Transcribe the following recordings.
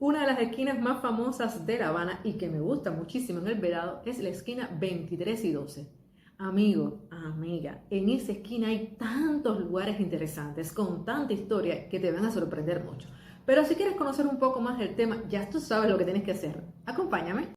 Una de las esquinas más famosas de La Habana y que me gusta muchísimo en el Vedado es la esquina 23 y 12. Amigo, amiga, en esa esquina hay tantos lugares interesantes con tanta historia que te van a sorprender mucho. Pero si quieres conocer un poco más del tema, ya tú sabes lo que tienes que hacer. Acompáñame.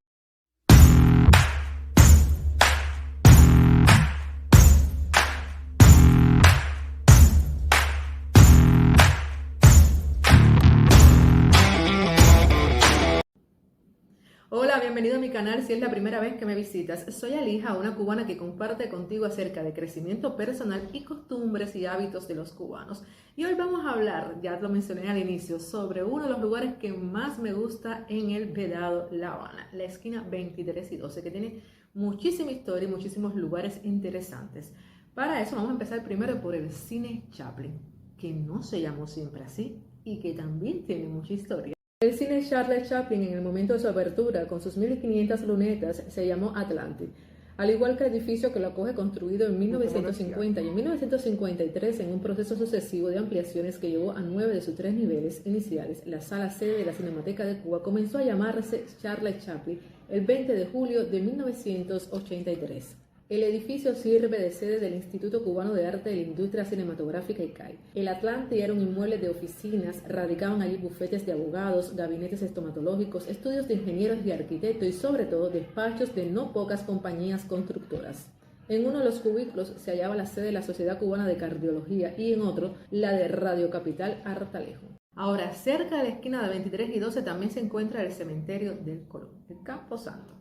Hola, bienvenido a mi canal si es la primera vez que me visitas. Soy Alija, una cubana que comparte contigo acerca de crecimiento personal y costumbres y hábitos de los cubanos. Y hoy vamos a hablar, ya lo mencioné al inicio, sobre uno de los lugares que más me gusta en el Vedado, La Habana, la esquina 23 y 12, que tiene muchísima historia y muchísimos lugares interesantes. Para eso vamos a empezar primero por el Cine Chaplin, que no se llamó siempre así y que también tiene mucha historia. El cine Charles Chaplin en el momento de su apertura, con sus 1500 lunetas, se llamó Atlantic, al igual que el edificio que lo acoge construido en 1950 y en 1953 en un proceso sucesivo de ampliaciones que llevó a 9 de sus 3 niveles iniciales. La sala sede de la Cinemateca de Cuba comenzó a llamarse Charles Chaplin el 20 de julio de 1983. El edificio sirve de sede del Instituto Cubano de Arte de la Industria Cinematográfica ICAI. El Atlante era un inmueble de oficinas, radicaban allí bufetes de abogados, gabinetes estomatológicos, estudios de ingenieros y arquitectos y sobre todo despachos de no pocas compañías constructoras. En uno de los cubículos se hallaba la sede de la Sociedad Cubana de Cardiología y en otro la de Radio Capital Hartalejo. Ahora, cerca de la esquina de 23 y 12 también se encuentra el cementerio del Colón, el Campo Santo.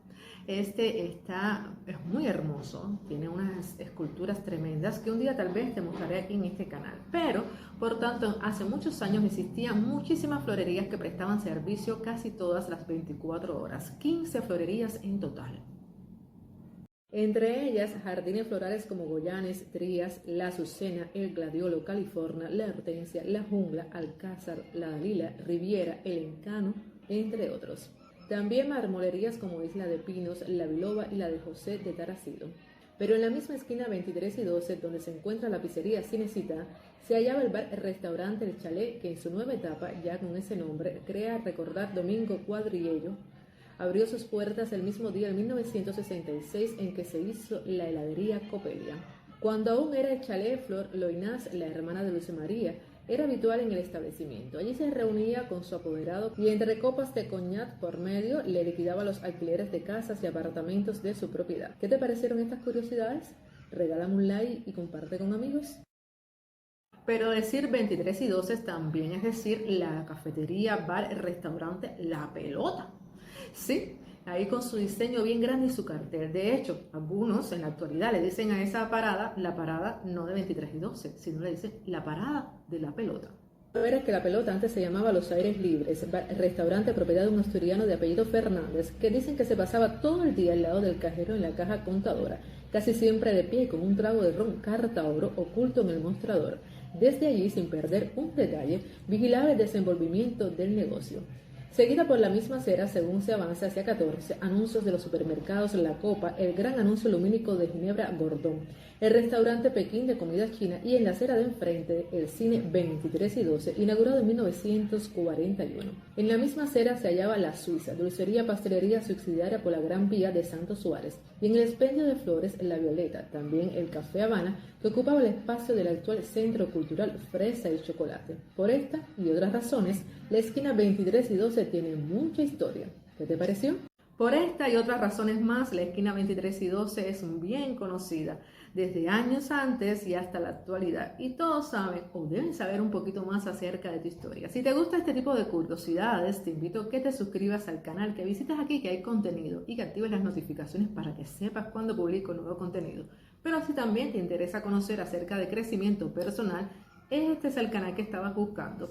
Es muy hermoso, tiene unas esculturas tremendas que un día tal vez te mostraré aquí en este canal. Pero, por tanto, hace muchos años existían muchísimas florerías que prestaban servicio casi todas las 24 horas, 15 florerías en total. Entre ellas, jardines florales como Goyanes, Trías, La Azucena, El Gladiolo, California, La Hortensia, La Jungla, Alcázar, La Dalila, Riviera, El Encano, entre otros. También marmolerías como Isla de Pinos, La Biloba y la de José de Tarasido. Pero en la misma esquina 23 y 12, donde se encuentra la pizzería Cinecita, se hallaba el bar-restaurante El Chalet, que en su nueva etapa, ya con ese nombre, crea recordar Domingo Cuadriello. Abrió sus puertas el mismo día en 1966 en que se hizo la heladería Copelia. Cuando aún era el Chalet, Flor Loinaz, la hermana de Luce María, era habitual en el establecimiento. Allí se reunía con su apoderado y entre copas de coñac por medio le liquidaba los alquileres de casas y apartamentos de su propiedad. ¿Qué te parecieron estas curiosidades? Regálame un like y comparte con amigos. Pero decir 23 y 12 también es decir la cafetería, bar, restaurante La Pelota. Sí, ahí con su diseño bien grande y su cartel. De hecho, algunos en la actualidad le dicen a esa parada, la parada no de 23 y 12, sino le dicen la parada de La Pelota. Ver es que La Pelota antes se llamaba Los Aires Libres, restaurante propiedad de un asturiano de apellido Fernández, que dicen que se pasaba todo el día al lado del cajero en la caja contadora, casi siempre de pie con un trago de ron carta oro oculto en el mostrador. Desde allí, sin perder un detalle, vigilaba el desenvolvimiento del negocio. Seguida por la misma acera, según se avanza hacia 14, anuncios de los supermercados La Copa, el gran anuncio lumínico de Ginebra Gordón, el restaurante Pekín de comida china y en la acera de enfrente el cine 23 y 12, inaugurado en 1941. En la misma acera se hallaba La Suiza, dulcería pastelería subsidiaria por la Gran Vía de Santos Suárez, y en el expendio de flores La Violeta, también el Café Habana, que ocupaba el espacio del actual Centro Cultural Fresa y Chocolate. Por esta y otras razones, la esquina 23 y 12 tiene mucha historia. ¿Qué te pareció? Por esta y otras razones más, la esquina 23 y 12 es bien conocida desde años antes y hasta la actualidad. Y todos saben o deben saber un poquito más acerca de tu historia. Si te gusta este tipo de curiosidades, te invito a que te suscribas al canal, que visites aquí que hay contenido y que actives las notificaciones para que sepas cuando publico nuevo contenido. Pero si también te interesa conocer acerca de crecimiento personal, este es el canal que estabas buscando.